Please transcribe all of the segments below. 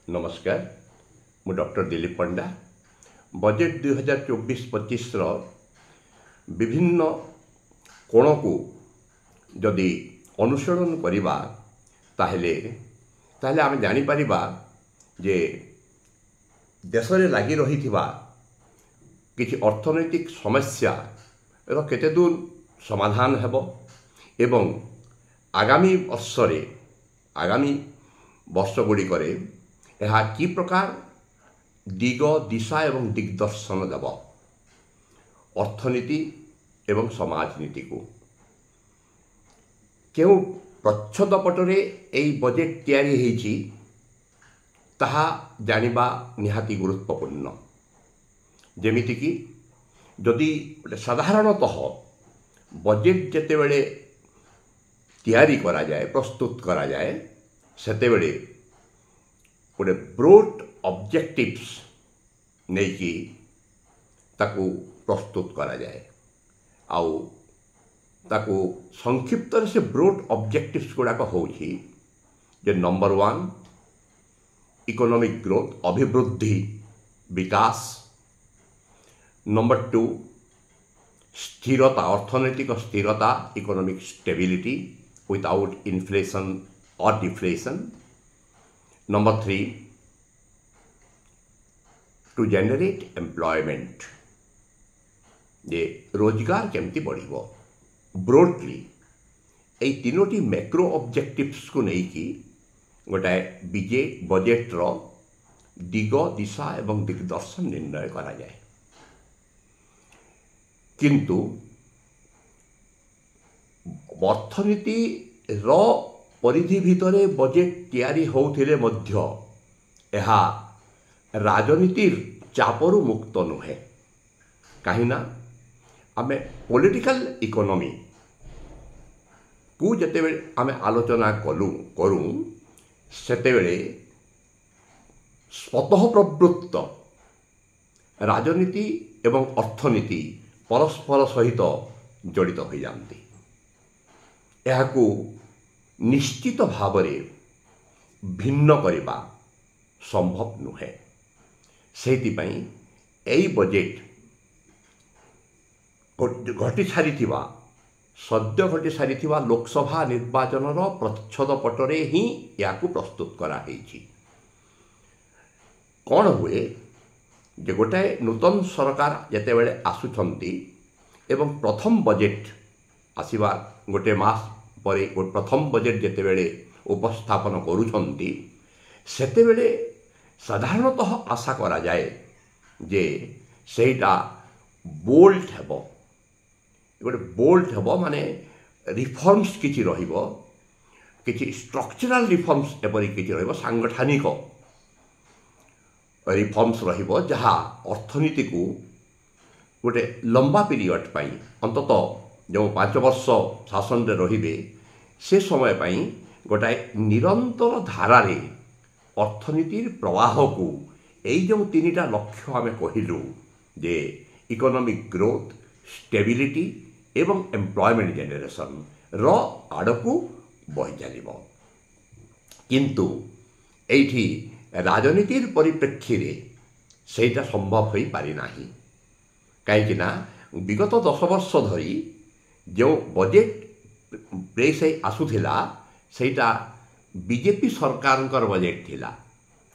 नमस्कार मु डॉक्टर दिलीप पंडा बजेट 2024-25 विभिन्न कोण को जदि अनुसरण करिबा ताहेले आमे जानि परिबा जे देश रे लागि रहिथिबा किछि अर्थनैतिक समस्या रो केते दूर समाधान हेबो एवं आगामी वर्ष गुड़ी करे यह कि प्रकार दिग दिशा एवं दिग्दर्शन देव अर्थनीति एवं समाजनीति को क्यों प्रच्छद पटरे यही बजेट तैयारी होईची ताहा जानिबा निहाती गुरुत्वपूर्ण जेमिति कि जदि साधारणतः बजेट जेते बेले तैयारी करा जाए प्रस्तुत करा जाए सेते बेले गोटे ब्रोड ऑब्जेक्टिव्स नहीं कि ताकू प्रस्तुत करा जाए आउ ताकू संक्षिप्त से ब्रोड ऑब्जेक्टिव्स गुड़ाक होउछि जे नंबर 1 इकोनॉमिक ग्रोथ अभिवृद्धि विकास, नंबर 2 स्थिरता अर्थनैतिक स्थिरता इकोनॉमिक स्टेबिलिटी विदाउट इन्फ्लेशन और deflation, number 3 to generate employment जे रोजगार केमती बढ़िबो ब्रोडली ए तीनोटी मैक्रो ऑब्जेक्टिव्स को नहीं कि गोटाए बजेट रो दिग दिशा एवं दिग्दर्शन निर्णय करा जाए किंतु अर्थनीति रो परिधि भितरे बजेट तैयारी होउथिले मध्य एहा राजनीतिर चापरु मुक्त नुहे कहिना आमे पॉलिटिकल इकोनॉमी को जते बेले आमे आलोचना करूं सेते बेले स्वतः प्रवृत्त राजनीति एवं अर्थनीति परस्पर सहित जड़ित हो जाती एहाकू निश्चित भावरे भिन्न करबा संभव नुहे सेहितिपई एई बजेट घटी सारिथिबा सद्य घटी सारिथिबा लोकसभा निर्वाचन प्रच्छद पटरे ही याकू प्रस्तुत करा हेछि कौन हुए जे गोटाए नूतन सरकार जेते बेले आसुछंती एवं प्रथम बजेट आसीबा गोटे मास परे प्रथम बजेट जेते बेले उपस्थापन करूछंती सेते बेले साधारणतः आशा करा जाए जे सेटा बोल्ड हेबो गोटे बोल्ड हेबो माने रिफॉर्म्स किछि रहिबो किछि स्ट्रक्चरल रिफॉर्म्स एपरि किछि रहिबो सांगठनिक रिफॉर्म्स रहिबो जहा अर्थनीति को गोटे लंबा पीरियड पाई अंततः जो 5 वर्ष शासन रे रहिबे से समय पाई गोटाए निरंतर धारारे अर्थनीतिर प्रवाह को यही जो 3टा लक्ष्य आमे कहिलु जे इकोनॉमिक ग्रोथ स्टेबिलिटी एवं एम्प्लॉयमेंट जनरेशन रो आड़कू बहि चलिबो किंतु एठी राजनीतिर परिप्रेक्षी रे सेटा संभव होई पारि नाही काहेकि ना विगत 10 वर्ष धरी जो बजेट प्रेस आसुथिला सेटा बीजेपी सरकार बजेट थिला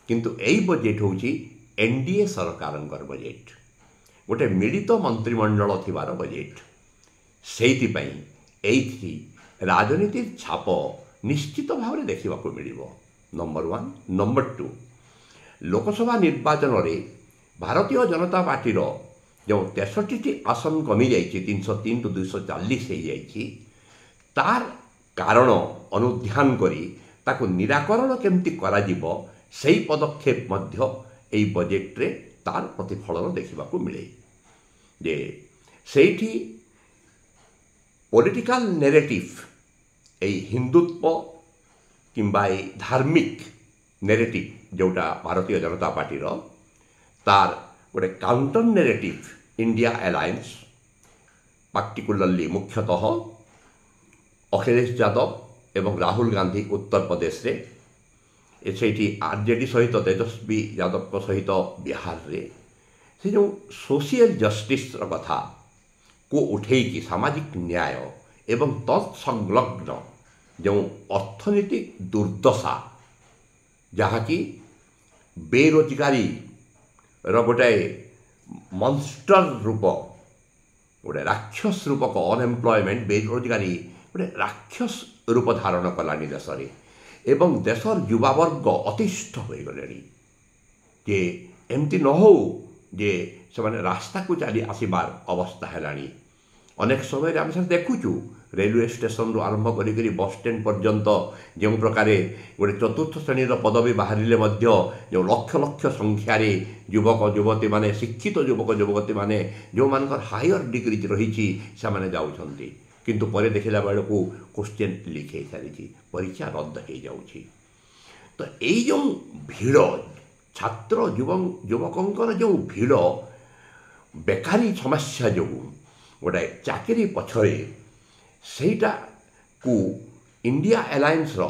किंतु एई बजेट होची एनडीए सरकार बजेट गोटे मिलित मंत्रिमंडल थिबार बजेट सेइथिपई एइथि राजनीति छाप निश्चित भाव में देखा मिलिबो नंबर 1 नंबर 2 लोकसभा निर्वाचन रे भारतीय जनता पार्टी रो जो 63टी आसन कमी जाइए 303 टू 240 हो जाइए तार कारण अनुध्यान करी ताको निराकरण केमती करा जिवो सेही पदक्षेप मध्य एई बजेट रे तार प्रतिफलन देखा मिले जे सेठी पॉलिटिकल नैरेटिव एई हिंदुत्व किंबा धार्मिक नैरेटिव जोटा भारतीय जनता पार्टी रो तार गोटे counter narrative India alliance particularly मुख्यतः अखिलेश यादव एवं राहुल गांधी उत्तर प्रदेश रे ସେଇଠି ଆର୍ଜେଡି ସହିତ ତେଜସ୍ୱୀ ଯାଦବଙ୍କ ସହିତ ବିହାରରେ ସେ ଯେଉଁ ସୋସିଆଲ ଜଷ୍ଟିସ୍ର କଥାକୁ ଉଠେଇକି ସାମାଜିକ ନ୍ୟାୟ ଏବଂ ତତ୍ସଂଲଗ୍ନ ଯେଉଁ ଅର୍ଥନୀତିକ ଦୁର୍ଦ୍ଦଶା, ଯାହାକି ବେରୋଜଗାରୀର ଗୋଟାଏ ମନଷ୍ଟର ରୂପ, ଗୋଟେ ରାକ୍ଷସ ରୂପକ ଅନଏମ୍ପ୍ଲୟମେଣ୍ଟ, ବେରୋଜଗାରୀ ଗୋଟେ ରାକ୍ଷସ ରୂପ ଧାରଣ କଲାଣି ଦେଶରେ ଏବଂ ଦେଶର ଯୁବାବର୍ଗ ଅତିଷ୍ଠ ହୋଇଗଲେଣି ଯେ ଏମିତି ନ ହେଉ ଯେ ସେମାନେ ରାସ୍ତାକୁ ଚାଲି ଆସିବାର ଅବସ୍ଥା ହେଲାଣି। ଅନେକ ସମୟରେ ଆମେ ସେଟା ଦେଖୁଛୁ, ରେଲୱେ ଷ୍ଟେସନରୁ ଆରମ୍ଭ କରିକରି ବସ୍ଷ୍ଟାଣ୍ଡ ପର୍ଯ୍ୟନ୍ତ ଯେଉଁ ପ୍ରକାରେ ଗୋଟେ ଚତୁର୍ଥ ଶ୍ରେଣୀର ପଦବୀ ବାହାରିଲେ ମଧ୍ୟ ଯେଉଁ ଲକ୍ଷ ଲକ୍ଷ ସଂଖ୍ୟାରେ ଯୁବକ ଯୁବତୀମାନେ, ଶିକ୍ଷିତ ଯୁବକ ଯୁବତୀମାନେ ଯେଉଁମାନଙ୍କର ହାୟର ଡିଗ୍ରୀ ରହିଛି ସେମାନେ ଯାଉଛନ୍ତି, କିନ୍ତୁ ପରେ ଦେଖିଲା ବେଳକୁ କୋଶ୍ଚିନ୍ ଲିକ୍ ହେଇସାରିଛି, ପରୀକ୍ଷା ରଦ୍ଦ ହେଇଯାଉଛି। ତ ଏଇ ଯେଉଁ ଭିଡ଼, ଛାତ୍ର ଯୁବକଙ୍କର ଯେଉଁ ଭିଡ଼ ବେକାରୀ ସମସ୍ୟା ଯୋଗୁଁ ଗୋଟାଏ ଚାକିରି ପଛରେ, ସେଇଟାକୁ ଇଣ୍ଡିଆ ଆଲାଏନ୍ସର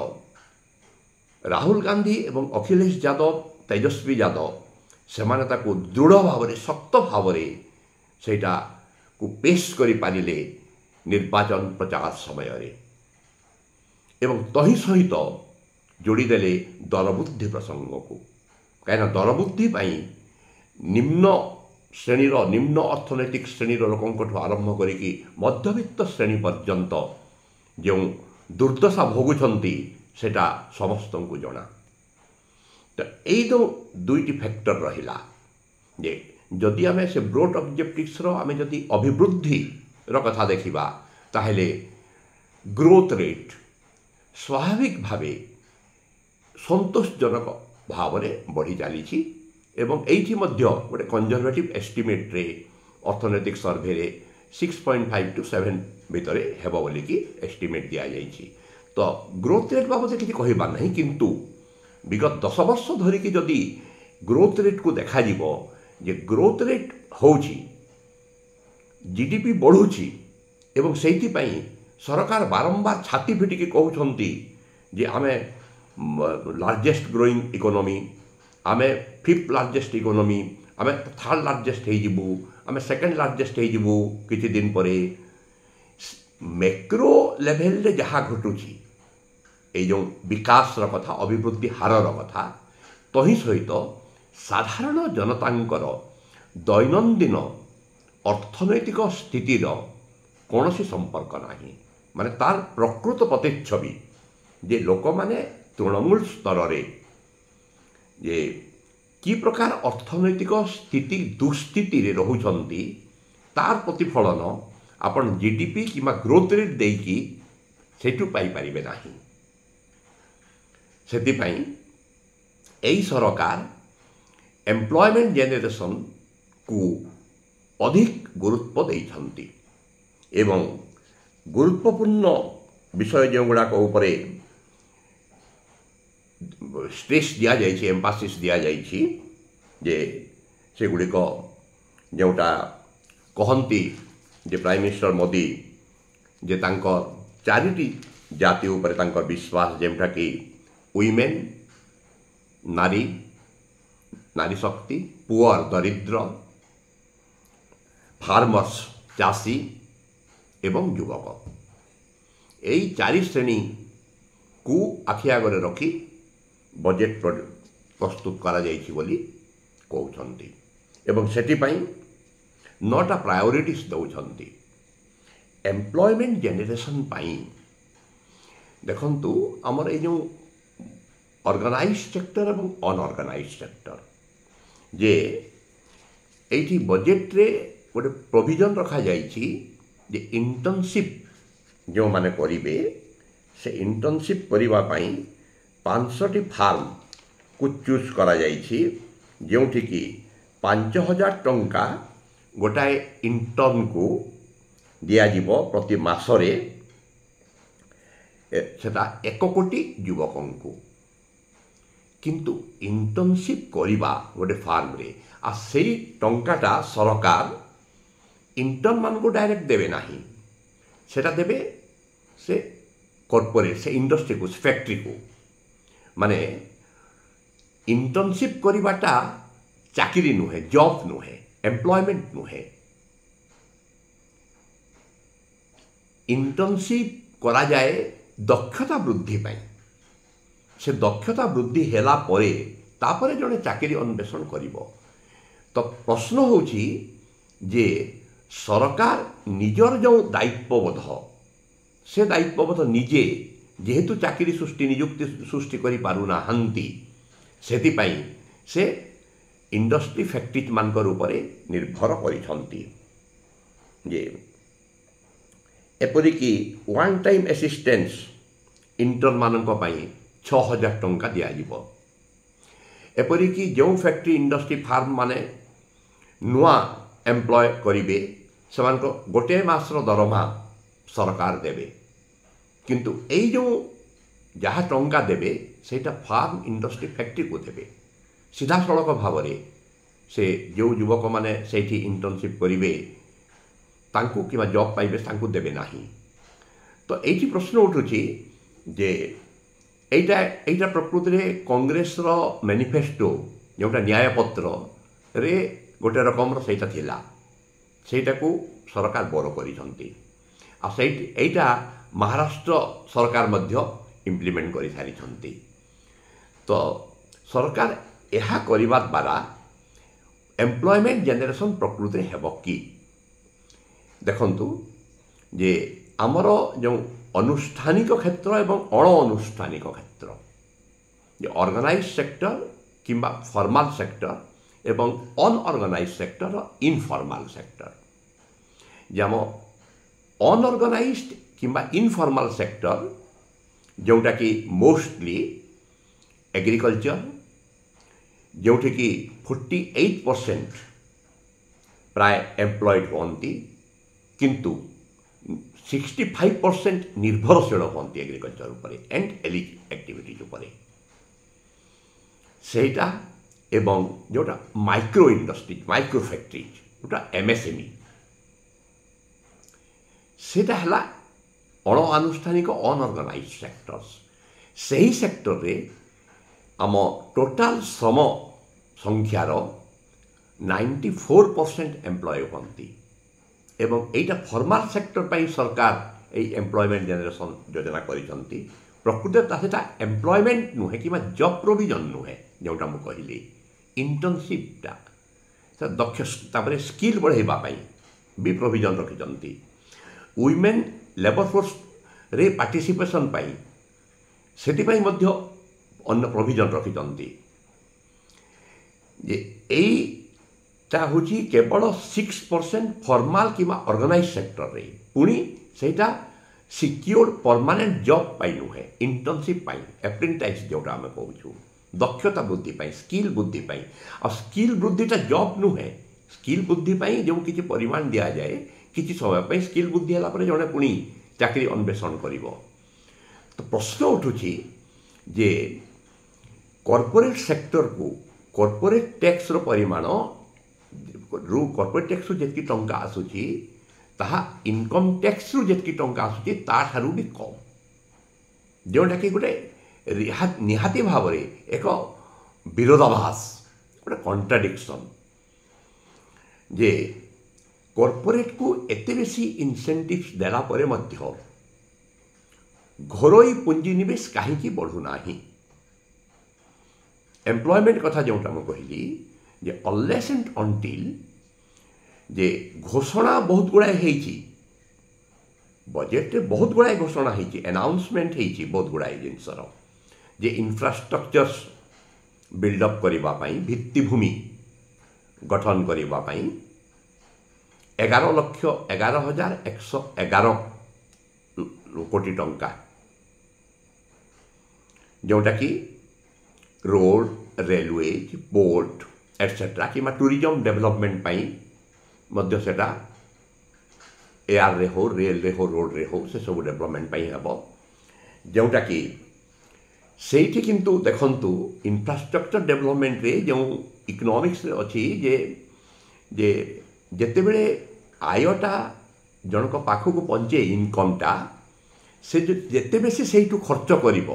ରାହୁଲ ଗାନ୍ଧୀ ଏବଂ ଅଖିଳେଶ ଯାଦବ, ତେଜସ୍ୱୀ ଯାଦବ ସେମାନେ ତାକୁ ଦୃଢ଼ ଭାବରେ, ଶକ୍ତ ଭାବରେ ସେଇଟାକୁ ପେଶ କରିପାରିଲେ ନିର୍ବାଚନ ପ୍ରଚାର ସମୟରେ ଏବଂ ତହିଁ ସହିତ ଯୋଡ଼ିଦେଲେ ଦରବୃଦ୍ଧି ପ୍ରସଙ୍ଗକୁ। କାହିଁକିନା ଦରବୃଦ୍ଧି ପାଇଁ ନିମ୍ନ ଅର୍ଥନୈତିକ ଶ୍ରେଣୀର ଲୋକଙ୍କଠୁ ଆରମ୍ଭ କରିକି ମଧ୍ୟବିତ୍ତ ଶ୍ରେଣୀ ପର୍ଯ୍ୟନ୍ତ ଯେଉଁ ଦୁର୍ଦ୍ଦଶା ଭୋଗୁଛନ୍ତି ସେଟା ସମସ୍ତଙ୍କୁ ଜଣା। ତ ଏଇ ଯେଉଁ ଦୁଇଟି ଫ୍ୟାକ୍ଟର ରହିଲା ଯେ ଯଦି ଆମେ ସେ ବ୍ରୋଡ୍ ଅବଜେକ୍ଟିଭ୍ସର ଆମେ ଯଦି ଅଭିବୃଦ୍ଧିର କଥା ଦେଖିବା, ତାହେଲେ ଗ୍ରୋଥ୍ ରେଟ୍ ସ୍ୱାଭାବିକ ଭାବେ ସନ୍ତୋଷଜନକ ଭାବରେ ବଢ଼ି ଚାଲିଛି ଏବଂ ଏଇଠି ମଧ୍ୟ ଗୋଟେ କନଜରଭେଟିଭ୍ ଏଷ୍ଟିମେଟ୍ରେ ଅର୍ଥନୈତିକ ସର୍ଭେରେ 6.5 to 7 ଭିତରେ ହେବ ବୋଲିକି ଏଷ୍ଟିମେଟ୍ ଦିଆଯାଇଛି। ତ ଗ୍ରୋଥ୍ ରେଟ୍ ବାବଦରେ କିଛି କହିବା ନାହିଁ, କିନ୍ତୁ ବିଗତ 10 ବର୍ଷ ଧରିକି ଯଦି ଗ୍ରୋଥ୍ ରେଟ୍କୁ ଦେଖାଯିବ ଯେ ଗ୍ରୋଥ୍ ରେଟ୍ ହେଉଛି, ଜିଡିପି ବଢ଼ୁଛି ଏବଂ ସେଇଥିପାଇଁ ସରକାର ବାରମ୍ବାର ଛାତି ଫିଟିକି କହୁଛନ୍ତି ଯେ ଆମେ ଲାର୍ଜେଷ୍ଟ ଗ୍ରୋଇଂ ଇକୋନୋମି, ଆମେ 5th ଲାର୍ଜେଷ୍ଟ ଇକୋନୋମି, ଆମେ 3rd ଲାର୍ଜେଷ୍ଟ ହେଇଯିବୁ, ଆମେ 2nd ଲାର୍ଜେଷ୍ଟ ହେଇଯିବୁ କିଛି ଦିନ ପରେ। ମ୍ୟାକ୍ରୋ ଲେଭେଲରେ ଯାହା ଘଟୁଛି, ଏଇ ଯେଉଁ ବିକାଶର କଥା, ଅଭିବୃଦ୍ଧି ହାରର କଥା, ତହିଁ ସହିତ ସାଧାରଣ ଜନତାଙ୍କର ଦୈନନ୍ଦିନ ଅର୍ଥନୈତିକ ସ୍ଥିତିର କୌଣସି ସମ୍ପର୍କ ନାହିଁ। ମାନେ ତାର ପ୍ରକୃତ ପ୍ରତିଚ୍ଛବି ଯେ ଲୋକମାନେ ତୃଣମୂଳ ସ୍ତରରେ ଯେ କି ପ୍ରକାର ଅର୍ଥନୈତିକ ସ୍ଥିତି ଦୁଃସ୍ଥିତିରେ ରହୁଛନ୍ତି, ତାର ପ୍ରତିଫଳନ ଆପଣ ଜିଡିପି କିମ୍ବା ଗ୍ରୋଥ୍ ରେଟ୍ ଦେଇକି ସେଠୁ ପାଇପାରିବେ ନାହିଁ। ସେଥିପାଇଁ ଏହି ସରକାର ଏମ୍ପ୍ଲୟମେଣ୍ଟ ଜେନେରେସନକୁ ଅଧିକ ଗୁରୁତ୍ୱ ଦେଇଛନ୍ତି ଏବଂ ଗୁରୁତ୍ୱପୂର୍ଣ୍ଣ ବିଷୟ ଯେଉଁଗୁଡ଼ାକ ଉପରେ ଷ୍ଟ୍ରେସ୍ ଦିଆଯାଇଛି, ଏମ୍ଫାସିସ୍ ଦିଆଯାଇଛି, ଯେ ସେଗୁଡ଼ିକ ଯେଉଁଟା କହନ୍ତି ଯେ ପ୍ରାଇମ୍ ମିନିଷ୍ଟର ମୋଦି ଯେ ତାଙ୍କର 4ଟି ଜାତି ଉପରେ ତାଙ୍କର ବିଶ୍ୱାସ, ଯେଉଁଟାକି ୱିମେନ୍ ନାରୀ ଶକ୍ତି, ପୁଅର ଦରିଦ୍ର, ଫାର୍ମର୍ସ ଚାଷୀ ଏବଂ ଯୁବକ, ଏଇ 4 ଶ୍ରେଣୀକୁ ଆଖି ଆଗରେ ରଖି ବଜେଟ୍ ପ୍ରସ୍ତୁତ କରାଯାଇଛି ବୋଲି କହୁଛନ୍ତି ଏବଂ ସେଥିପାଇଁ 9ଟା ପ୍ରାୟୋରିଟିସ୍ ଦେଉଛନ୍ତି। ଏମ୍ପ୍ଲୟମେଣ୍ଟ ଜେନେରେସନ୍ ପାଇଁ ଦେଖନ୍ତୁ, ଆମର ଏଇ ଯେଉଁ ଅର୍ଗାନାଇଜ୍ ସେକ୍ଟର ଏବଂ ଅନଅର୍ଗାନାଇଜ୍ ସେକ୍ଟର, ଯେ এইটি বজেটরে গোটে প্রভিজন রখাଯାଇଛି যে ইন্টর্নশিপ ଯେଉଁମାନେ କରିବେ ସେ ଇଣ୍ଟର୍ନସିପ୍ କରିବା ପାଇଁ 500ଟି ଫାର୍ମକୁ ଚୁଜ୍ କରାଯାଇଛି, ଯେଉଁଠିକି 5,000 ଟଙ୍କା ଗୋଟାଏ ଇଣ୍ଟର୍ନକୁ ଦିଆଯିବ ପ୍ରତି ମାସରେ, ସେଟା 1 କୋଟି ଯୁବକଙ୍କୁ। କିନ୍ତୁ ଇଣ୍ଟର୍ନସିପ୍ କରିବା ଗୋଟେ ଫାର୍ମରେ, ଆଉ ସେଇ ଟଙ୍କାଟା ସରକାର ଇଣ୍ଟର୍ନମାନଙ୍କୁ ଡାଇରେକ୍ଟ ଦେବେ ନାହିଁ, ସେଟା ଦେବେ ସେ କର୍ପୋରେଟ୍, ସେ ଇଣ୍ଡଷ୍ଟ୍ରିକୁ, ସେ ଫ୍ୟାକ୍ଟ୍ରିକୁ। ମାନେ इंटर्नशिप करिबाटा चाकरी नुहे, जॉब नुहे, एम्प्लॉयमेंट नुहे। इंटर्नशिप करा जाए दक्षता वृद्धि पाई। से दक्षता वृद्धि हेला परे तापरे जड़े चाकरी अन्वेषण करिवो। तो प्रश्न होची जे सरकार निजर जो दायित्वबोध से दायित्वबोध निजे जेहेतु चाकरी सृष्टि नियुक्ति सृष्टि करि पारुना हंती सेति पाई से इंडस्ट्री फैक्ट्री मानकर उपरे निर्भर करिसंती। जे एपरिकी वन टाइम असिस्टेंस इंटर्न मानक पाई 6000 टंका दिया जिवो। एपरिकी जो फैक्ट्री इंडस्ट्री फार्म माने नुआ एम्प्लॉय करिवे सेमानको गोटे मासर दरमा सरकार देवे, किंतु एई जो जहाँ टंका देवे सेटा फार्म इंडस्ट्री फैक्ट्री को देवे। सीधा सड़क भाव से जो युवक माने सेठी इंटर्नशिप करिवे तांकु किबा जॉब पाइबे तांकु देवे नाही। तो एठी प्रश्न उठुची जे एटा प्रकृति में कांग्रेस रो मैनिफेस्टो जोटा न्यायपत्र रे गोटे रकम सेटा थिला, सेटा को सरकार बर करिसंती। आ एटा महाराष्ट्र सरकार मध्य इम्प्लीमेंट करि सारिसंती। तो सरकार यह करिबा द्वारा एम्प्लॉयमेंट जनरेशन प्रकृति हेबो कि देखंतु जे आमर जो अनुष्ठानिक क्षेत्र एवं अणअनुष्ठानिक क्षेत्र जे ऑर्गेनाइज सेक्टर किंबा फॉर्मल सेक्टर एवं अनऑर्गेनाइज सेक्टर इनफॉर्मल सेक्टर। जम अनऑर्गेनाइज्ड किंबा इनफॉर्मल सेक्टर जोटा कि मोस्टली एग्रीकल्चर जोठी कि 48% प्राय एम्प्लॉयड होती, किंतु 65% निर्भरशील होती एग्रीकल्चर उपरे एंड एलिट एक्टिविटीज उपरे सेटा एवं जोटा माइक्रो इंडस्ट्रीज माइक्रो फैक्ट्रीज जोटा एमएसएमई सेटा हला अणआनुष्ठानिक अनऑर्गेनाइज सेक्टर्स। सही सेक्टर रे आम टोटाल श्रम संख्यार 94% एम्प्लॉय होती एवं एटा फॉर्मल सेक्टर पाई सरकार ए एम्प्लॉयमेंट जनरेशन योजना करिसंती। प्रकृत तासेटा एम्प्लॉयमेंट नुहे कि जॉब प्रोविजन नुहे जोटा मु कहली इंटर्नशिपटा दक्ष स्किल बढ़ाइबा पाई भी प्रोविजन रखिसंती। वुमेन लेबर फोर्स रे पार्टिसिपेशन पाई सेति पाई मध्य अन्य प्रोविजन रखिसंती। जे एटा होची केवल 6% फॉर्मल किंबा ऑर्गेनाइज सेक्टर रे पुणी सेटा सिक्योर्ड परमानेंट जॉब पाई नुहे इंटर्नशिप पाई एप्रेंटाइज जोटा आम कहूँ दक्षता वृद्धि पाई स्किल वृद्धि पाई। और स्किल वृद्धिटा जॉब नुहे स्किल वृद्धि पाई जो किसी परिमाण दिया जाए किसी समय पाई स्किल वृद्धि होला परे जणे पुणी चाकरी अन्वेषण करिवो। तो प्रश्न उठुची जे कॉर्पोरेट सेक्टर को कॉर्पोरेट टैक्स रो परिमाण रु कॉर्पोरेट टैक्स जेतकी टंका आसुची ताहा इनकम टैक्स रु जेतकी टंका आसुची ता ठारू भी कम, जोटा कि गोटे निहाती भाव रे एक विरोधाभास गोटे कॉन्ट्राडिक्शन जे कॉर्पोरेट को एते बेसी इनसेंटिव्स देला परे मध्य घरोई पुंजीनिवेश कहीं बढ़ू ना। एम्प्लॉयमेंट कथा जोटा मैं कहली जे अनलेस एंड अनटिल जे घोषणा बहुत गुड़ाए होईची बजेट रे बहुत गुड़ाए घोषणा होईची अनाउंसमेंट होईची बहुत गुड़ाए जिनसर जे इंफ्रास्ट्रक्चर्स बिल्डअप करिबा पाई भित्तिभूमि गठन करिबा पाई 11,11,111 कोटी टंका जोटा कि रोड रेलवे पोर्ट एटसेट्रा कि टूरिज्म डेवलपमेंट पाई मध्य सेटा एयर रे हो रेल रे हो रोड रे हो से सब डेवलपमेंट पाई हेबो जोटा कि सेठी किंतु देखंतु इंफ्रास्ट्रक्चर डेवलपमेंट रे जो इकोनॉमिक्स रे अछि जे जे जेते बेले आयटा जनक पाखक पहुँचे इनकमटा से जेते बेसी सेठू खर्च करिवो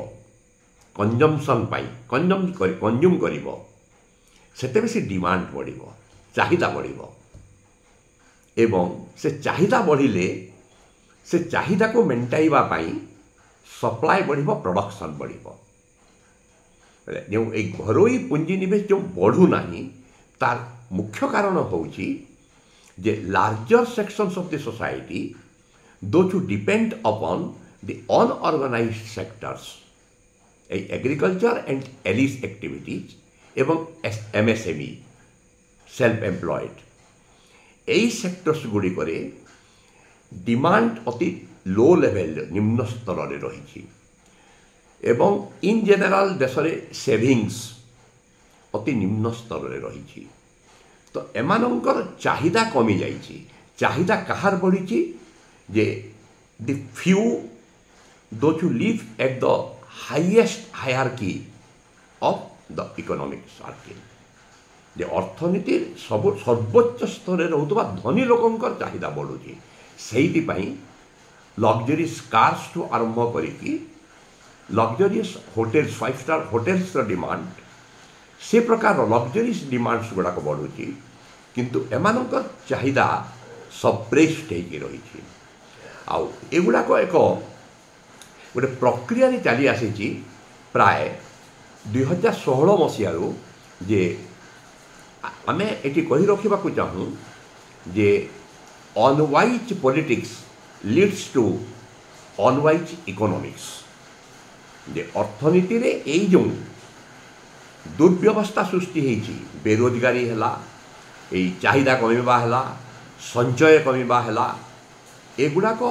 कंजम्पशन कंज्यूम करिवो सेते बेसी डिमांड बढ़िबो चाहिदा बढ़िबो एवं से चाहिदा बढ़िले से चाहिदा को मेंटाइबा पाई सप्लाई बढ़िबो प्रोडक्शन बढ़िबो जो एक घरोई पुंजी निवेश जो बढ़ू नाही तार मुख्य कारण होउची जे larger sections of the society those who depend upon the unorganised sectors agriculture and allied activities एवं एमएसएमई सेल्फ एम्प्लॉयड यही सेक्टर्स गुड़िक डिमांड अति लो लेवल निम्न स्तर में रही एवं इन जनरल देश में सेविंग्स अति निम्न स्तर में रही तो एमानंकर चाहिदा कमी जाइए चाहिदा कहार बढ़ी जे the few those who live at the highest hierarchy of the economic circle जे अर्थनीति सब सर्वोच्च स्तर में रोकवा धनी लोकंकर चाहिदा बढ़ुची से लग्जरीज कार्स ठू आरंभ करी luxuries hotels 5 star hotels demand से प्रकार लग्जरीज डिमांड्स गुड़ाक बढ़ुची किंतु एमानंकर चाहिदा सप्रेस्ड होगी रही आउ एगुड़ाक एक गोटे प्रक्रिया चली आसी प्राय 2016 मसीह जे आमे एटी कही रखा चाहूँ जे unwise politics leads to unwise economics जे अर्थनीति रे एई जो दुर्व्यवस्था सृष्टि होती बेरोजगारी है चाहिदा कमिबा है संचय कमिबा है एगुड़ाक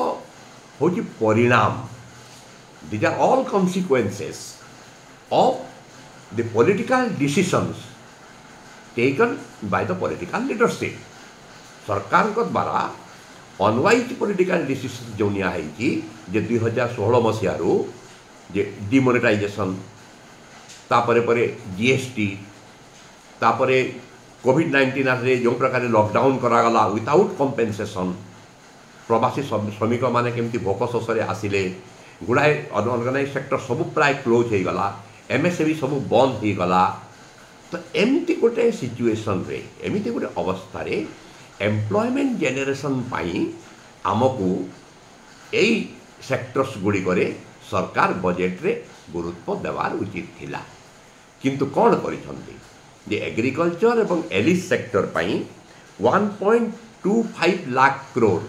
हूँ परिणाम these are all consequences of the political decisions taken by the political leadership सरकार को द्वारा अनवाइज पॉलिटिकल डिसीजन जो नियाई जे 2016 मसीह जे डिमोनेटाइजेशन तापरे परे जीएसटी तापरे कोविड-19 आसे जो प्रकार लॉकडाउन करागला विदाउट कंपेनसेशन प्रवासी श्रमिक माने केमती भोक शोषे आसिले गुड़ाए अनऑर्गेनाइज सेक्टर सब प्राय क्लोज हो गला एमएसएमई सब बंद हो गला तो एमती गोटे सिचुएशन रे एमती गोटे अवस्था रे एम्प्लॉयमेंट जेनरेशन पाई आमको यही सेक्टर्स गुड़िक सरकार बजेट रे गुरुत्व देवार उचित थिला किंतु कौन करिसंती एग्रीकल्चर एवं एलिस सेक्टर पाई 1.25 लाख करोड़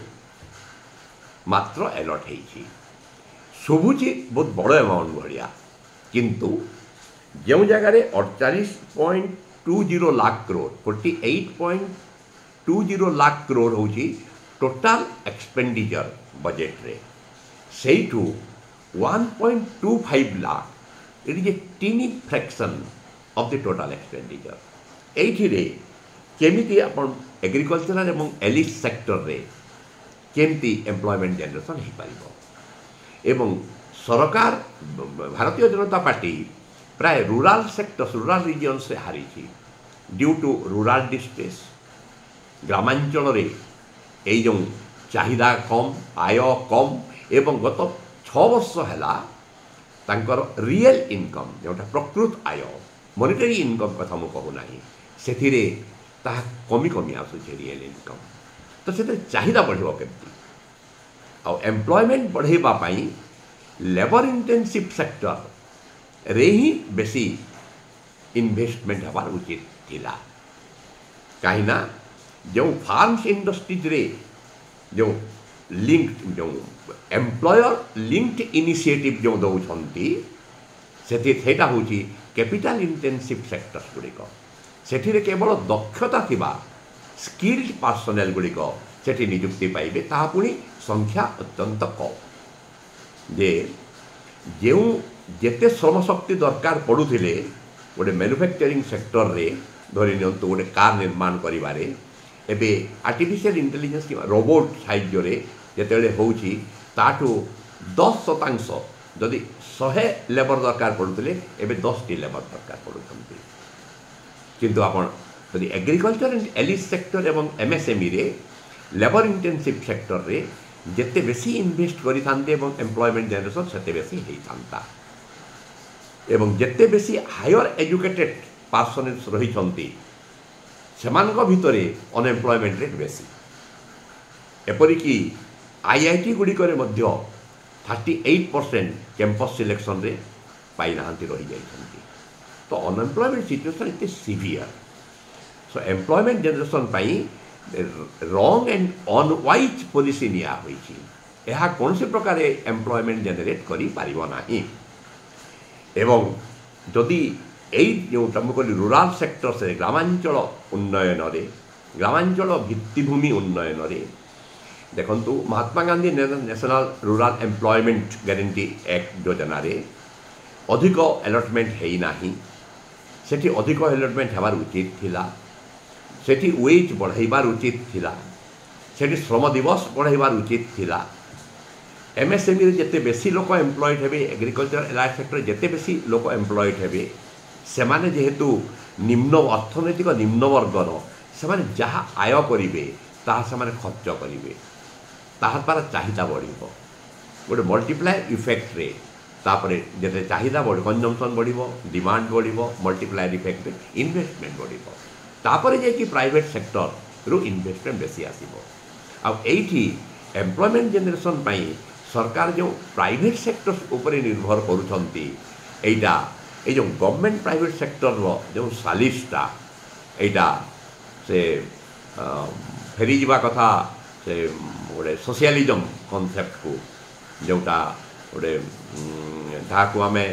मात्र अलॉट होती शुभुची बहुत बड़ अमाउंट भाया किंतु जो जगार 48.20 लाख करोड़ 48.20 लाख करोड़ हूँ टोटाल एक्सपेंडिचर बजेट रे से 1.25 lakh it is a tiny fraction of the total expenditure ये केमिति आपण एग्रीकल्चर एवं एलिस सेक्टर रे केमती एम्प्लॉयमेंट जनरेशन हो पार एवं सरकार भारतीय जनता पार्टी प्राय रूरल सेक्टर्स रूरल रिजन से हारी ड्यू टू रूरल डिस्ट्रेस ग्रामांचल रे यही जो चाहिदा कम आय कम एवं गत 6 वर्ष है रियल इनकम जोटा प्रकृत आय मॉनिटरी इनकम कथा मुझे कहूना से कमी कमी आसूचे रियल इनकम तो से चाहिदा बढ़ो केमती आ एम्प्लॉयमेंट बढ़ाई लेबर इंटेंसिव सेक्टर रे ही बेसी इन्वेस्टमेंट हबार उचित थिला कहीं जो फार्म्स इंडस्ट्रीज रे जो लिंक्ड जो एम्प्लॉयर लिंक्ड इनिशिएटिव जो दौरान से हूँ कैपिटल इंटेंसिव सेक्टर्स गुड़िक से केवल दक्षता थिबा स्किल्ड पर्सनेल गुड़िक से निजुक्ति पाइबे ता पुणी संख्या अत्यंत कम जे जो जेते श्रमशक्ति दरकार पड़ुथिले गोटे मैन्युफैक्चरिंग सेक्टर रे धरि नियंतु गोटे कार निर्माण करिबारे एबे आर्टिफिशियल इंटेलिजेंस कि रोबोट साहाय्य जेतेबेले होउची ताठू 10% जदि 100 लेबर दरकार पड़ुथिले एबे 10 टी लेबर दरकार पड़ुछंती किंतु आपण यदि एग्रीकल्चर एंड एलिस सेक्टर एवं एमएसएमई रे लेबर इंटेंसिव सेक्टर रे जेते बेसी इन्वेस्ट करिथांते एवं एम्प्लॉयमेंट जनरेशन सेते बेसी हेइथांता ଏବଂ ଯେତେ ବେଶୀ ହାୟର ଏଜୁକେଟେଡ୍ ପାର୍ସନେସ୍ ରହିଛନ୍ତି ସେମାନଙ୍କ ଭିତରେ ଅନଏମ୍ପ୍ଲୟମେଣ୍ଟ ରେଟ୍ ବେଶୀ। ଏପରିକି ଆଇଆଇଟି ଗୁଡ଼ିକରେ ମଧ୍ୟ 38% କ୍ୟାମ୍ପସ୍ ସିଲେକ୍ସନରେ ପାଇନାହାନ୍ତି ରହିଯାଇଛନ୍ତି। ତ ଅନଏମ୍ପ୍ଲୟମେଣ୍ଟ ସିଚୁଏସନ୍ ଏତେ ସିଭିଅର୍। ସୋ ଏମ୍ପ୍ଲୟମେଣ୍ଟ ଜେନେରେସନ୍ ପାଇଁ ରଙ୍ଗ ଆଣ୍ଡ ଅନୱାଇଜ୍ ପଲିସି ନିଆହୋଇଛି। ଏହା କୌଣସି ପ୍ରକାର ଏମ୍ପ୍ଲୟମେଣ୍ଟ ଜେନେରେଟ୍ କରିପାରିବ ନାହିଁ। ଏବଂ ଯଦି ଏଇ ଯେଉଁଟା ମୁଁ କହିଲି ରୁରାଲ୍ ସେକ୍ଟର୍ସରେ ଗ୍ରାମାଞ୍ଚଳ ଉନ୍ନୟନରେ ଗ୍ରାମାଞ୍ଚଳ ଭିତ୍ତିଭୂମି ଉନ୍ନୟନରେ ଦେଖନ୍ତୁ Mahatma Gandhi national rural employment guarantee act ଯୋଜନାରେ ଅଧିକ ଆଲଟମେଣ୍ଟ ହେଇନାହିଁ। ସେଠି ଅଧିକ ଆଲଟମେଣ୍ଟ ହେବାର ଉଚିତ ଥିଲା। ସେଠି ୱେଜ୍ ବଢ଼ାଇବାର ଉଚିତ ଥିଲା। ସେଠି ଶ୍ରମ ଦିବସ ବଢ଼ାଇବାର ଉଚିତ ଥିଲା। ଏମ୍ଏସ୍ଏମ୍ଇରେ ଯେତେ ବେଶୀ ଲୋକ ଏମ୍ପ୍ଲଏଡ୍ ହେବେ, ଏଗ୍ରିକଲଚର ଏଲାଇଡ୍ ସେକ୍ଟରରେ ଯେତେ ବେଶୀ ଲୋକ ଏମ୍ପ୍ଲଏଡ୍ ହେବେ, ସେମାନେ ଯେହେତୁ ଅର୍ଥନୈତିକ ନିମ୍ନବର୍ଗର, ସେମାନେ ଯାହା ଆୟ କରିବେ ତାହା ସେମାନେ ଖର୍ଚ୍ଚ କରିବେ, ତାହା ଦ୍ୱାରା ଚାହିଦା ବଢ଼ିବ। ଗୋଟେ ମଲ୍ଟିପ୍ଲାଏ ଇଫେକ୍ଟରେ ତାପରେ ଯେତେ ଚାହିଦା ବଢ଼ିବ, କନଜମ୍ପସନ୍ ବଢ଼ିବ, ଡିମାଣ୍ଡ ବଢ଼ିବ, ମଲ୍ଟିପ୍ଲାଏର ଇଫେକ୍ଟରେ ଇନଭେଷ୍ଟମେଣ୍ଟ ବଢ଼ିବ। ତାପରେ ଯାଇକି ପ୍ରାଇଭେଟ୍ ସେକ୍ଟରରୁ ଇନଭେଷ୍ଟମେଣ୍ଟ ବେଶୀ ଆସିବ। ଆଉ ଏଇଠି ଏମ୍ପ୍ଲୟମେଣ୍ଟ ଜେନେରେସନ୍ ପାଇଁ ସରକାର ଯେଉଁ ପ୍ରାଇଭେଟ୍ ସେକ୍ଟର ଉପରେ ନିର୍ଭର କରୁଛନ୍ତି, ଏଇଟା ଏଇ ଯେଉଁ ଗଭର୍ଣ୍ଣମେଣ୍ଟ ପ୍ରାଇଭେଟ୍ ସେକ୍ଟରର ଯେଉଁ ସାଲିସଟା, ଏଇଟା ସେ ଫେରିଯିବା କଥା ସେ ଗୋଟେ ସୋସିଆଲିଜମ୍ କନସେପ୍ଟକୁ, ଯେଉଁଟା ଗୋଟେ ଯାହାକୁ ଆମେ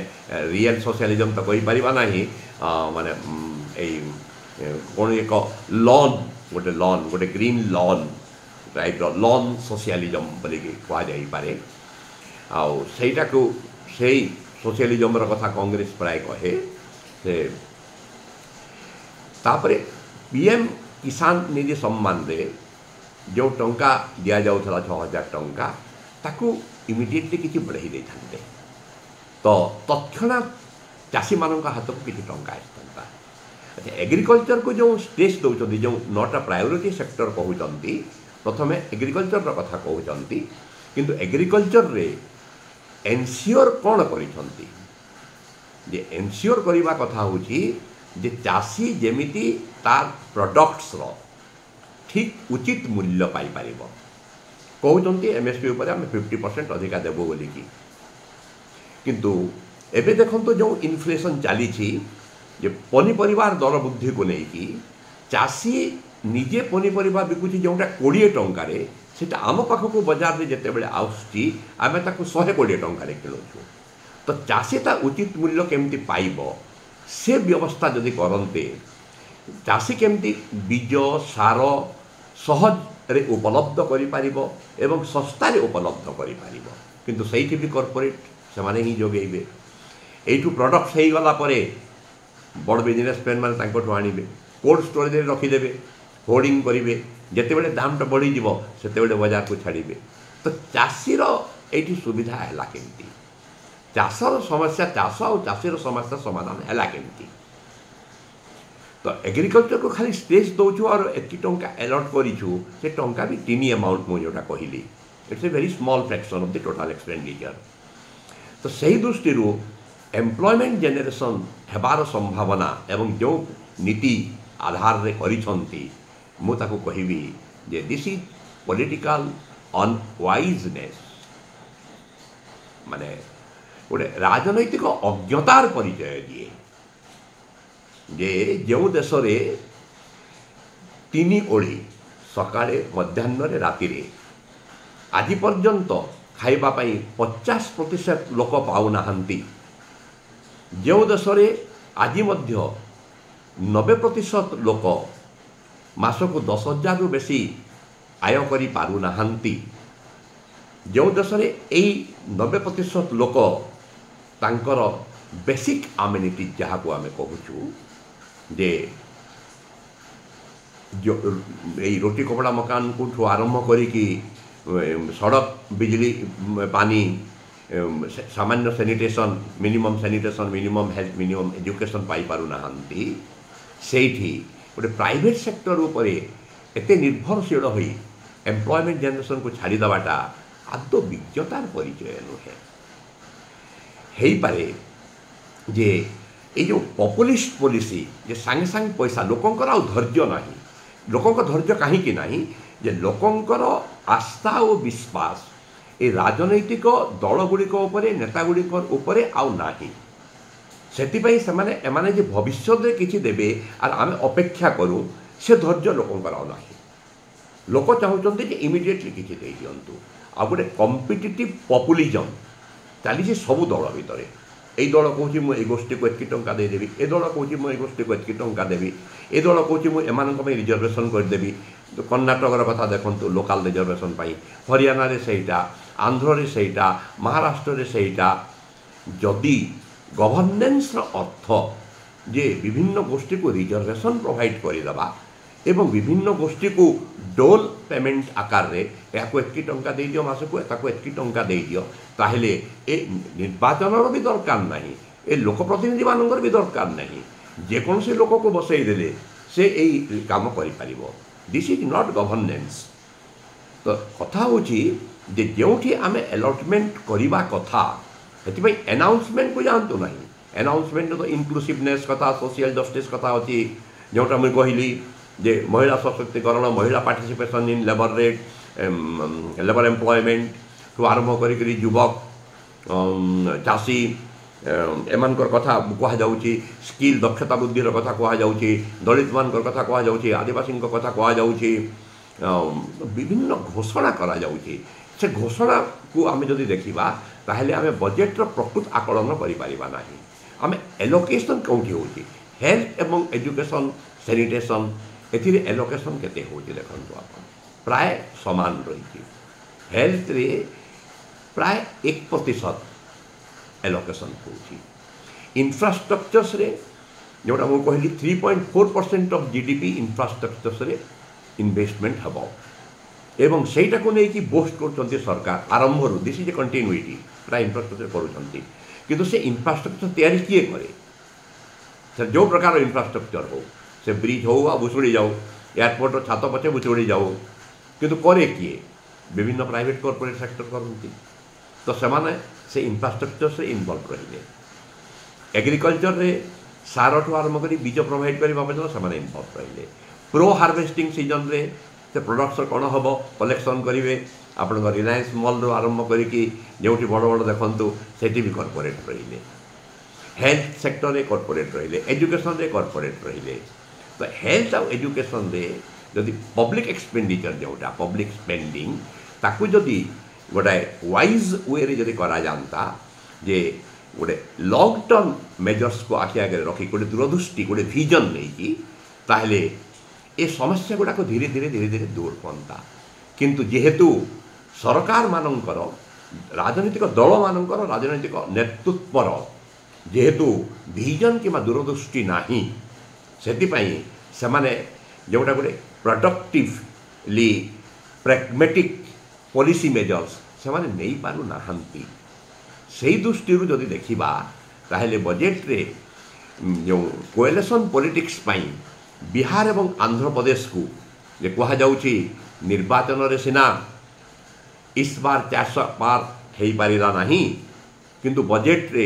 ରିଏଲ୍ ସୋସିଆଲିଜମ୍ ତ କହିପାରିବା ନାହିଁ, ମାନେ ଏଇ କ'ଣ ଏକ ଲନ୍ ଗୋଟେ ଗ୍ରୀନ୍ ଲନ୍ ଟାଇପ୍ର ଲନ୍ ସୋସିଆଲିଜମ୍ ବୋଲିକି କୁହାଯାଇପାରେ। ଆଉ ସେଇଟାକୁ ସେଇ ସୋସିଆଲିଜମ୍ର କଥା କଂଗ୍ରେସ ପ୍ରାୟ କହେ। ସେ ତାପରେ ପିଏମ୍ କିଷାନ ନିଧି ସମ୍ମାନରେ ଯେଉଁ ଟଙ୍କା ଦିଆଯାଉଥିଲା 6,000 ଟଙ୍କା, ତାକୁ ଇମିଡ଼ିଏଟଲି କିଛି ବଢ଼େଇ ଦେଇଥାନ୍ତେ ତ ତତ୍କ୍ଷଣାତ୍ ଚାଷୀମାନଙ୍କ ହାତକୁ କିଛି ଟଙ୍କା ଆସିଥାନ୍ତା। ଏଗ୍ରିକଲଚରକୁ ଯେଉଁ ସ୍ପେସ୍ ଦେଉଛନ୍ତି, ଯେଉଁ 9ଟା ପ୍ରାୟୋରିଟି ସେକ୍ଟର କହୁଛନ୍ତି, ପ୍ରଥମେ ଏଗ୍ରିକଲଚରର କଥା କହୁଛନ୍ତି, କିନ୍ତୁ ଏଗ୍ରିକଲଚରରେ ଏନ୍ସିଓର କ'ଣ କରିଛନ୍ତି? ଯେ ଏନ୍ସିଓର କରିବା କଥା ହେଉଛି ଯେ ଚାଷୀ ଯେମିତି ତାର ପ୍ରଡକ୍ଟସର ଠିକ୍ ଉଚିତ ମୂଲ୍ୟ ପାଇପାରିବ। କହୁଛନ୍ତି ଏମ୍ଏସ୍ପି ଉପରେ ଆମେ 50% ଅଧିକା ଦେବୁ ବୋଲିକି, କିନ୍ତୁ ଏବେ ଦେଖନ୍ତୁ ଯେଉଁ ଇନଫ୍ଲେସନ୍ ଚାଲିଛି, ଯେ ପନିପରିବାର ଦର ବୃଦ୍ଧିକୁ ନେଇକି ଚାଷୀ ନିଜେ ପନିପରିବା ବିକୁଛି ଯେଉଁଟା 20 ଟଙ୍କାରେ, ସେଟା ଆମ ପାଖକୁ ବଜାରରେ ଯେତେବେଳେ ଆସୁଛି ଆମେ ତାକୁ 120 ଟଙ୍କାରେ କିଣୁଛୁ। ତ ଚାଷୀ ତା ଉଚିତ ମୂଲ୍ୟ କେମିତି ପାଇବ, ସେ ବ୍ୟବସ୍ଥା ଯଦି କରନ୍ତେ, ଚାଷୀ କେମିତି ବୀଜ ସାର ସହଜରେ ଉପଲବ୍ଧ କରିପାରିବ ଏବଂ ଶସ୍ତାରେ ଉପଲବ୍ଧ କରିପାରିବ, କିନ୍ତୁ ସେଇଠି ବି କର୍ପୋରେଟ୍ ସେମାନେ ହିଁ ଯୋଗେଇବେ। এইଠୁ ପ୍ରଡକ୍ଟ ହେଇଗଲା ପରେ ବଡ଼ ବିଜନେସମ୍ୟାନ୍ ମାନେ ତାଙ୍କଠୁ ଆଣିବେ, କୋଲ୍ଡ ଷ୍ଟୋରେଜରେ ରଖିଦେବେ, ହୋର୍ଡିଂ କରିବେ, ଯେତେବେଳେ ଦାମଟା ବଢ଼ିଯିବ ସେତେବେଳେ ବଜାରକୁ ଛାଡ଼ିବେ। ତ ଚାଷୀର ଏଇଠି ସୁବିଧା ହେଲା କେମିତି? ଚାଷର ସମସ୍ୟା, ଚାଷ ଆଉ ଚାଷୀର ସମସ୍ୟା ସମାଧାନ ହେଲା କେମିତି? ତ ଏଗ୍ରିକଲଚରକୁ ଖାଲି ସ୍ପେସ୍ ଦେଉଛୁ ଆଉ ଏତିକି ଟଙ୍କା ଆଲଟ୍ କରିଛୁ, ସେ ଟଙ୍କା ବି ଟିନି ଆମାଉଣ୍ଟ ମୁଁ ଯେଉଁଟା କହିଲି, it's a very small fraction of the total expenditure. ତ ସେହି ଦୃଷ୍ଟିରୁ ଏମ୍ପ୍ଲୟମେଣ୍ଟ ଜେନେରେସନ୍ ହେବାର ସମ୍ଭାବନା ଏବଂ ଯେଉଁ ନୀତି ଆଧାରରେ କରିଛନ୍ତି, ମୁଁ ତାକୁ କହିବି ଯେ ଦିସ୍ ଇଜ୍ ପଲିଟିକାଲ୍ ଅନୱାଇଜନେସ୍, ମାନେ ଗୋଟେ ରାଜନୈତିକ ଅଜ୍ଞତାର ପରିଚୟ ଦିଏ। ଯେ ଯେଉଁ ଦେଶରେ 3 ଓଳି ସକାଳେ, ମଧ୍ୟାହ୍ନରେ, ରାତିରେ ଆଜି ପର୍ଯ୍ୟନ୍ତ ଖାଇବା ପାଇଁ 50% ଲୋକ ପାଉନାହାନ୍ତି, ଯେଉଁ ଦେଶରେ ଆଜି ମଧ୍ୟ 90% ଲୋକ ମାସକୁ 10,000ରୁ ବେଶୀ ଆୟ କରିପାରୁନାହାନ୍ତି, ଯେଉଁ ଦେଶରେ ଏଇ 90% ଲୋକ ତାଙ୍କର ବେସିକ୍ ଆମ୍ୟୁନିଟି ଯାହାକୁ ଆମେ କହୁଛୁ, ଯେ ଏଇ ରୋଟି କପଡ଼ା ମକାନଠୁ ଆରମ୍ଭ କରିକି ସଡ଼କ, ବିଜଲି, ପାନି, ସାମାନ୍ୟ sanitation, minimum sanitation, minimum health, minimum education ପାଇପାରୁନାହାନ୍ତି, ସେଇଠି ଗୋଟେ ପ୍ରାଇଭେଟ୍ ସେକ୍ଟର ଉପରେ ଏତେ ନିର୍ଭରଶୀଳ ହୋଇ ଏମ୍ପ୍ଲୟମେଣ୍ଟ ଜେନେରେସନ୍କୁ ଛାଡ଼ିଦେବାଟା ଆଦୌ ବିଜ୍ଞତାର ପରିଚୟ ନୁହେଁ। ହେଇପାରେ ଯେ ଏଇ ଯେଉଁ ପପୁଲିଷ୍ଟ ପଲିସି ଯେ ସାଙ୍ଗେ ସାଙ୍ଗେ ପଇସା ଲୋକଙ୍କର ଆଉ ଧୈର୍ଯ୍ୟ ନାହିଁ। ଲୋକଙ୍କ ଧୈର୍ଯ୍ୟ କାହିଁକି ନାହିଁ ଯେ ଲୋକଙ୍କର ଆସ୍ଥା ଓ ବିଶ୍ୱାସ ଏ ରାଜନୈତିକ ଦଳଗୁଡ଼ିକ ଉପରେ ନେତାଗୁଡ଼ିକ ଉପରେ ଆଉ ନାହିଁ। ସେଥିପାଇଁ ଏମାନେ ଯେ ଭବିଷ୍ୟତରେ କିଛି ଦେବେ ଆର୍ ଆମେ ଅପେକ୍ଷା କରୁ ସେ ଧୈର୍ଯ୍ୟ ଲୋକଙ୍କର ଆଉ ନାହିଁ। ଲୋକ ଚାହୁଁଛନ୍ତି ଯେ ଇମିଡ଼ିଏଟଲି କିଛି ଦେଇଦିଅନ୍ତୁ। ଆଉ ଗୋଟେ କମ୍ପିଟିଟିଭ୍ ପପୁଲିଜମ୍ ଚାଲିଛି ସବୁ ଦଳ ଭିତରେ। এই দল কହୁଛି ମୁଁ এই ଗୋଷ୍ଠୀକୁ ଏତିକି ଟଙ୍କା ଦେଇଦେବି, ଏ ଦଳ କହୁଛି ମୁଁ এই ଗୋଷ୍ଠୀକୁ ଏତିକି ଟଙ୍କା ଦେବି, ଏ ଦଳ କହୁଛି ମୁଁ ଏମାନଙ୍କ ପାଇଁ ରିଜର୍ଭେସନ୍ କରିଦେବି। କର୍ଣ୍ଣାଟକର କଥା ଦେଖନ୍ତୁ, ଲୋକାଲ୍ ରିଜର୍ଭେସନ୍ ପାଇଁ, ହରିୟାଣାରେ ସେଇଟା, ଆନ୍ଧ୍ରରେ ସେଇଟା, ମହାରାଷ୍ଟ୍ରରେ ସେଇଟା। ଯଦି ଗଭର୍ଣ୍ଣାନ୍ସର ଅର୍ଥ ଯେ ବିଭିନ୍ନ ଗୋଷ୍ଠୀକୁ ରିଜର୍ଭେସନ୍ ପ୍ରୋଭାଇଡ଼ କରିଦେବା ଏବଂ ବିଭିନ୍ନ ଗୋଷ୍ଠୀକୁ ଡୋଲ୍ ପେମେଣ୍ଟ ଆକାରରେ ଏହାକୁ ଏତିକି ଟଙ୍କା ଦେଇଦିଅ ମାସକୁ, ତାକୁ ଏତିକି ଟଙ୍କା ଦେଇଦିଅ, ତାହେଲେ ଏ ନିର୍ବାଚନର ବି ଦରକାର ନାହିଁ, ଏ ଲୋକପ୍ରତିନିଧିମାନଙ୍କର ବି ଦରକାର ନାହିଁ। ଯେକୌଣସି ଲୋକକୁ ବସେଇ ଦେଲେ ସେ ଏଇ କାମ କରିପାରିବ। This is not governance. ତ କଥା ହେଉଛି ଯେ ଯେଉଁଠି ଆମେ ଆଲଟମେଣ୍ଟ କରିବା କଥା ସେଥିପାଇଁ ଆନାଉନ୍ସମେଣ୍ଟକୁ ଯାଆନ୍ତୁ ନାହିଁ। ଆନାଉନ୍ସମେଣ୍ଟ ତ ଇନକ୍ଲୁସିଭନେସ୍ କଥା, ସୋସିଆଲ ଜଷ୍ଟିସ୍ କଥା ଅଛି, ଯେଉଁଟା ମୁଁ କହିଲି ଯେ ମହିଳା ସଶକ୍ତିକରଣ, ମହିଳା ପାର୍ଟିସିପେସନ୍ ଇନ୍ ଲେବରରେ, ଲେବର ଏମ୍ପ୍ଲୟମେଣ୍ଟଠୁ ଆରମ୍ଭ କରିକି ଯୁବକ, ଚାଷୀ ଏମାନଙ୍କର କଥା କୁହାଯାଉଛି, ସ୍କିଲ୍ ଦକ୍ଷତା ବୃଦ୍ଧିର କଥା କୁହାଯାଉଛି, ଦଳିତମାନଙ୍କର କଥା କୁହାଯାଉଛି, ଆଦିବାସୀଙ୍କ କଥା କୁହାଯାଉଛି, ବିଭିନ୍ନ ଘୋଷଣା କରାଯାଉଛି। ସେ ଘୋଷଣାକୁ ଆମେ ଯଦି ଦେଖିବା ତାହେଲେ ଆମେ ବଜେଟ୍ର ପ୍ରକୃତ ଆକଳନ କରିପାରିବା ନାହିଁ। ଆମେ ଏଲୋକେସନ୍ କେଉଁଠି ହେଉଛି, ହେଲ୍ଥ ଏବଂ ଏଜୁକେସନ୍, ସାନିଟେସନ୍, ଏଥିରେ ଏଲୋକେସନ୍ କେତେ ହେଉଛି ଦେଖନ୍ତୁ ଆପଣ, ପ୍ରାୟ ସମାନ ରହିଛି। ହେଲ୍ଥରେ ପ୍ରାୟ 1% ଏଲୋକେସନ୍ ହେଉଛି। ଇନଫ୍ରାଷ୍ଟ୍ରକ୍ଚର୍ସରେ ଯେଉଁଟା ମୁଁ କହିଲି 3.4% ଅଫ୍ GDP ଇନଫ୍ରାଷ୍ଟ୍ରକ୍ଚର୍ସରେ ଇନଭେଷ୍ଟମେଣ୍ଟ ହେବ ଏବଂ ସେଇଟାକୁ ନେଇକି ବୋଷ୍ଟ କରୁଛନ୍ତି ସରକାର ଆରମ୍ଭରୁ। ଦିସ୍ ଇଜ୍ ଏ କଣ୍ଟିନ୍ୟୁଇଟି, ପ୍ରାୟ ଇନଫ୍ରାଷ୍ଟ୍ରକ୍ଚର କରୁଛନ୍ତି। କିନ୍ତୁ ସେ ଇନଫ୍ରାଷ୍ଟ୍ରକ୍ଚର ତିଆରି କିଏ କରେ? ସେ ଯେଉଁ ପ୍ରକାର ଇନଫ୍ରାଷ୍ଟ୍ରକ୍ଚର ହେଉ, ସେ ବ୍ରିଜ୍ ହେଉ ଆଉ ଭୁଷୁଡ଼ି ଯାଉ, ଏୟାରପୋର୍ଟର ଛାତ ପଛେ ଭୁଷୁଡ଼ି ଯାଉ, କିନ୍ତୁ କରେ କିଏ? ବିଭିନ୍ନ ପ୍ରାଇଭେଟ୍ କର୍ପୋରେଟ୍ ସେକ୍ଟର କରନ୍ତି। ତ ସେମାନେ ସେ ଇନଫ୍ରାଷ୍ଟ୍ରକ୍ଚର୍ସରେ ଇନଭଲ୍ଭ ରହିଲେ। ଏଗ୍ରିକଲଚରରେ ସାରଠୁ ଆରମ୍ଭ କରି ବୀଜ ପ୍ରୋଭାଇଡ଼ କରିବା ପର୍ଯ୍ୟନ୍ତ ସେମାନେ ଇନଭଲ୍ଭ ରହିଲେ। ପ୍ରୋ ହାର୍ଭେଷ୍ଟିଂ ସିଜନ୍ରେ ସେ ପ୍ରଡକ୍ଟସ କ'ଣ ହେବ କଲେକ୍ସନ୍ କରିବେ। ଆପଣଙ୍କ ରିଲାଏନ୍ସ ମଲ୍ରୁ ଆରମ୍ଭ କରିକି ଯେଉଁଠି ବଡ଼ ବଡ଼ ଦେଖନ୍ତୁ ସେଠି ବି କର୍ପୋରେଟ୍ ରହିଲେ। ହେଲ୍ଥ ସେକ୍ଟରରେ କର୍ପୋରେଟ୍ ରହିଲେ, ଏଜୁକେସନ୍ରେ କର୍ପୋରେଟ୍ ରହିଲେ। ତ ହେଲ୍ଥ ଆଉ ଏଜୁକେସନ୍ରେ ଯଦି ପବ୍ଲିକ୍ ଏକ୍ସପେଣ୍ଡିଚର୍ ଯେଉଁଟା ପବ୍ଲିକ୍ ସ୍ପେଣ୍ଡିଂ, ତାକୁ ଯଦି ଗୋଟାଏ ୱାଇଜ୍ ୱେରେ ଯଦି କରାଯାଆନ୍ତା, ଯେ ଗୋଟେ ଲଙ୍ଗ୍ ଟର୍ମ ମେଜର୍ସକୁ ଆଖି ଆଗରେ ରଖି ଗୋଟେ ଦୂରଦୃଷ୍ଟି, ଗୋଟେ ଭିଜନ୍ ନେଇକି, ତାହେଲେ ଏ ସମସ୍ୟା ଗୁଡ଼ାକ ଧୀରେ ଧୀରେ ଦୂର ହୁଅନ୍ତା। କିନ୍ତୁ ଯେହେତୁ ସରକାରମାନଙ୍କର, ରାଜନୈତିକ ଦଳମାନଙ୍କର, ରାଜନୈତିକ ନେତୃତ୍ୱର ଯେହେତୁ ଭିଜନ୍ କିମ୍ବା ଦୂରଦୃଷ୍ଟି ନାହିଁ, ସେଥିପାଇଁ ସେମାନେ ଯେଉଁଟା ଗୋଟେ ପ୍ରଡକ୍ଟିଭଲି ପ୍ରାଗ୍ମାଟିକ୍ ପଲିସି ମେଜର୍ସ ସେମାନେ ନେଇପାରୁନାହାନ୍ତି। ସେଇ ଦୃଷ୍ଟିରୁ ଯଦି ଦେଖିବା ତାହେଲେ ବଜେଟ୍ରେ ଯେଉଁ କୋଏଲେସନ୍ ପଲିଟିକ୍ସ ପାଇଁ ବିହାର ଏବଂ ଆନ୍ଧ୍ରପ୍ରଦେଶକୁ ଯେ କୁହାଯାଉଛି ନିର୍ବାଚନରେ ସିନା ଇସ୍ବାର 400 ପାର ହେଇପାରିଲା ନାହିଁ, କିନ୍ତୁ ବଜେଟ୍ରେ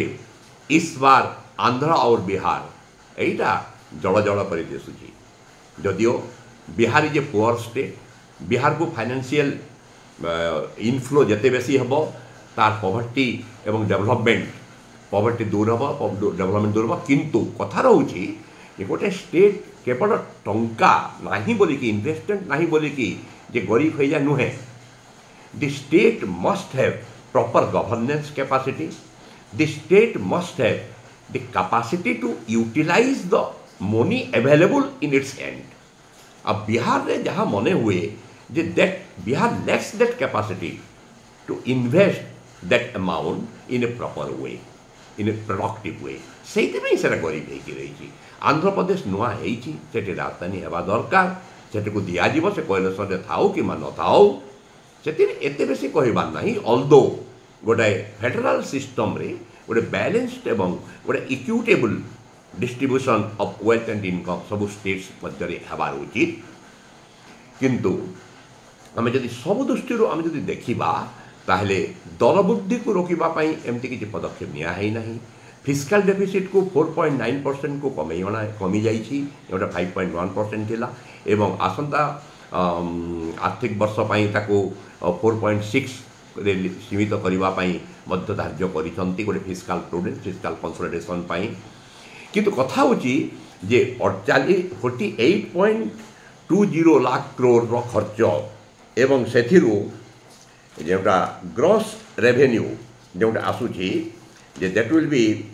ଇସ୍ବାର ଆନ୍ଧ୍ର ଆଉ ବିହାର ଏଇଟା ଜଳ କରି ଦିଶୁଛି। ଯଦିଓ Bihar is a poor state, ବିହାରକୁ ଫାଇନାନ୍ସିଆଲ ଇନଫ୍ଲୋ ଯେତେ ବେଶୀ ହେବ ତାର ପଭର୍ଟି ଏବଂ ଡେଭଲପମେଣ୍ଟ, ପଭର୍ଟି ଦୂର ହେବ, ଡେଭଲପମେଣ୍ଟ ଦୂର ହେବ। କିନ୍ତୁ କଥା ରହୁଛି ଯେ ଗୋଟେ ଷ୍ଟେଟ୍ କେବଳ ଟଙ୍କା ନାହିଁ ବୋଲିକି, ଇନଭେଷ୍ଟମେଣ୍ଟ ନାହିଁ ବୋଲିକି ଯେ ଗରିବ ହୋଇଯାଏ ନୁହେଁ। The state must have proper governance capacity, the state must have the capacity to utilise the money available in its hand. ଆଉ ବିହାରରେ ଯାହା ମନେ ହୁଏ ଯେ Bihar lacks that capacity to invest that amount in a proper way, in a productive way. ସେଇଥିପାଇଁ ସେଟା ଗରିବ ହେଇକି ରହିଛି। ଆନ୍ଧ୍ରପ୍ରଦେଶ ନୂଆ ହେଇଛି, ସେଠି ରାଜଧାନୀ ହେବା ଦରକାର, ସେଠିକୁ ଦିଆଯିବ, ସେ କୋଏଲେସନ୍ରେ ଥାଉ କିମ୍ବା ନଥାଉ, ସେଥିରେ ଏତେ ବେଶୀ କହିବାର ନାହିଁ। ଅଲଦୋ ଗୋଟାଏ ଫେଡେରାଲ୍ ସିଷ୍ଟମ୍ରେ ଗୋଟେ ବ୍ୟାଲେନ୍ସଡ ଏବଂ ଗୋଟେ equitable distribution of wealth and income ସବୁ ଷ୍ଟେଟ୍ସ ମଧ୍ୟରେ ହେବାର ଉଚିତ। କିନ୍ତୁ ଆମେ ଯଦି ସବୁ ଦୃଷ୍ଟିରୁ ଆମେ ଯଦି ଦେଖିବା ତାହେଲେ ଦର ବୃଦ୍ଧିକୁ ରୋକିବା ପାଇଁ ଏମିତି କିଛି ପଦକ୍ଷେପ ନିଆ ହେଇନାହିଁ। फिस्काल डेफिसिट को 4.9% को कमी जाइए, जोटा 5.1% थिला एवं आसंता आर्थिक वर्ष पाई ताको 4.6 रे सीमित करने मध्य धार्य करिसंती गोटे फिस्काल प्रूडेंस फिस्काल कंसोलिडेशन पाई। किंतु कथा होची जे 48.20 लाख करोड़ रो खर्च एवं सेथिरु जोटा ग्रॉस रेवेन्यू जोटा आसुची जे that will be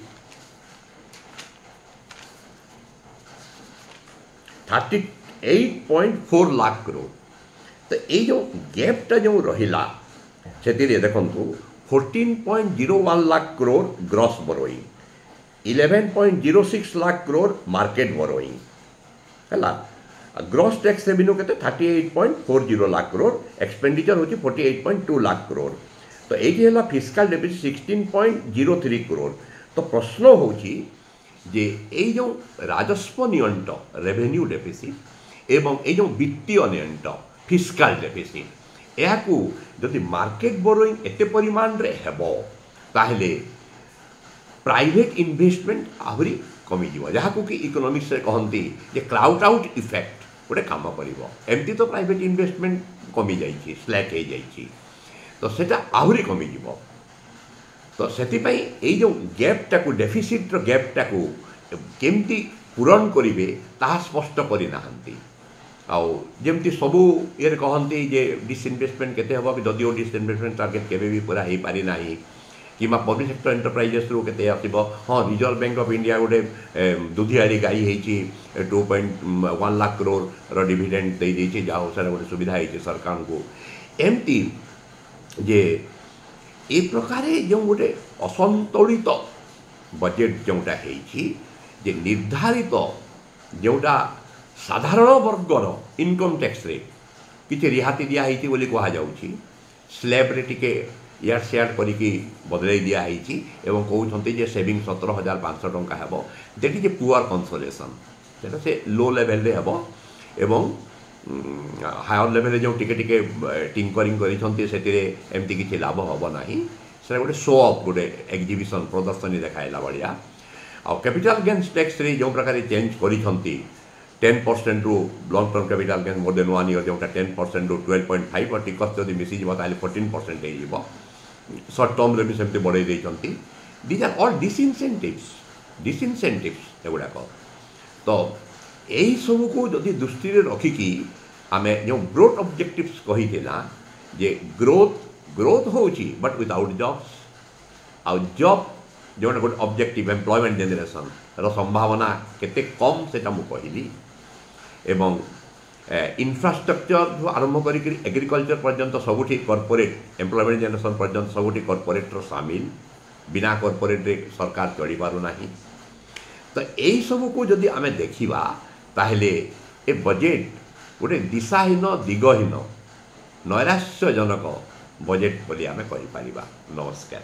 38.4 lakh crore. तो ये जो गैपटा जो रहिला से देखु 14.01 lakh crore gross borrowing, 11.06 lakh crore market borrowing है। ग्रॉस टैक्स रेवेन्यू के 38.40 लाख करोड़, एक्सपेंडिचर होची 48.2 लाख करोड़। तो ये है फिस्काल डेफिसिट 16.03 करोड़। तो प्रश्न होची जे ये जो राजस्व नियंट रेवेन्यू डेफिसिट एवं ये जो वित्तीय नियंट फिस्काल डेफिसिट या जदि मार्केट बोरोइंग एते परिमाण रे हेबो ताहले प्राइवेट इन्वेस्टमेंट आहरी कमी जीव, जहाँ कि इकोनॉमिक्स रे कहती जे क्राउड आउट इफेक्ट गोटे काम करिवो। एमती तो प्राइवेट इन्वेस्टमेंट कमी जाइए, स्लैक हो जाइए, तो सेटा आहरी कमी जीव। तो सेतिपई ए जो गैपटा को डेफिसिट गैपटा को केमती पूरण करेंगे ताहा स्पष्ट करना। आमती सबू ये कहती जे डिसइनभेस्टमेंट केते हम जदिओ डिसइनभेस्टमेंट टार्गेट केबे भी पूरा हो पारि ना कि पब्लिक सेक्टर एंटरप्राइजेस रू के आसो। हाँ, रिजर्व बैंक ऑफ इंडिया गोटे दुधियारी गाई होती 2.1 लाख करोड़ डिविडेंड दे देती, जहाँ सर गोटे सुविधा होती सरकार को। एमती जे ए प्रकार जो गोटे असंतुलित बजेट जोटा जे निर्धारित जोटा साधारण वर्गर इनकम टैक्स रे किसी रिहाती दिखाई बोली कहुच्छी, स्लैब रे टिके यार सेयार करिकी बदलाई दिखाई एवं कहते जे सेविंग 17,500 टंका हेबो। That is a poor consolation, सेटा से लो लेवल रे हेबो एवं हायर लेवल जो टिके टिके टिंकरिंग करिसंती सेतिरे एमती किछि लाभ हबो नाही। से गोटे शो ऑफ गोटे एग्जिबिशन प्रदर्शनी देखाइला भाया। आ कैपिटल गेन्स टैक्स रे जो प्रकार चेंज करिसंती 10% रू long term capital gain more than 1 year जोटा 10% रू 12.5 और टिकस जदि मिसी जीव ताले 14% हो शॉर्ट टर्म रे भी सेमती बढ़ाई देइसंती। दीज आर ऑल डिसइनसेंटिव्स एगुड़ाक। तो यही सब को जदि दृष्टि रखिकी आमे जो ग्रोथ ऑब्जेक्टिव्स कही जे ग्रोथ होची बट विदाउट जॉब्स आ जॉब जो गोटे ऑब्जेक्टिव एम्प्लॉयमेंट जनरेशन रो संभावना केते कम से मु कहली एवं इंफ्रास्ट्रक्चर आरंभ करी एग्रीकल्चर पर्यंत सबुठी कॉर्पोरेट एम्प्लॉयमेंट जनरेशन पर्यंत सबुठी कॉर्पोरेट सामिल, बिना कॉर्पोरेट रे सरकार चढ़ी पारु नाही। तो यही सब को जदि आमे देखिबा ताहले ए बजेट गोटे दिशाहीन दिगहीन नैराश्यजनक बजेट बोली आमे कहि पारिबा। नमस्कार।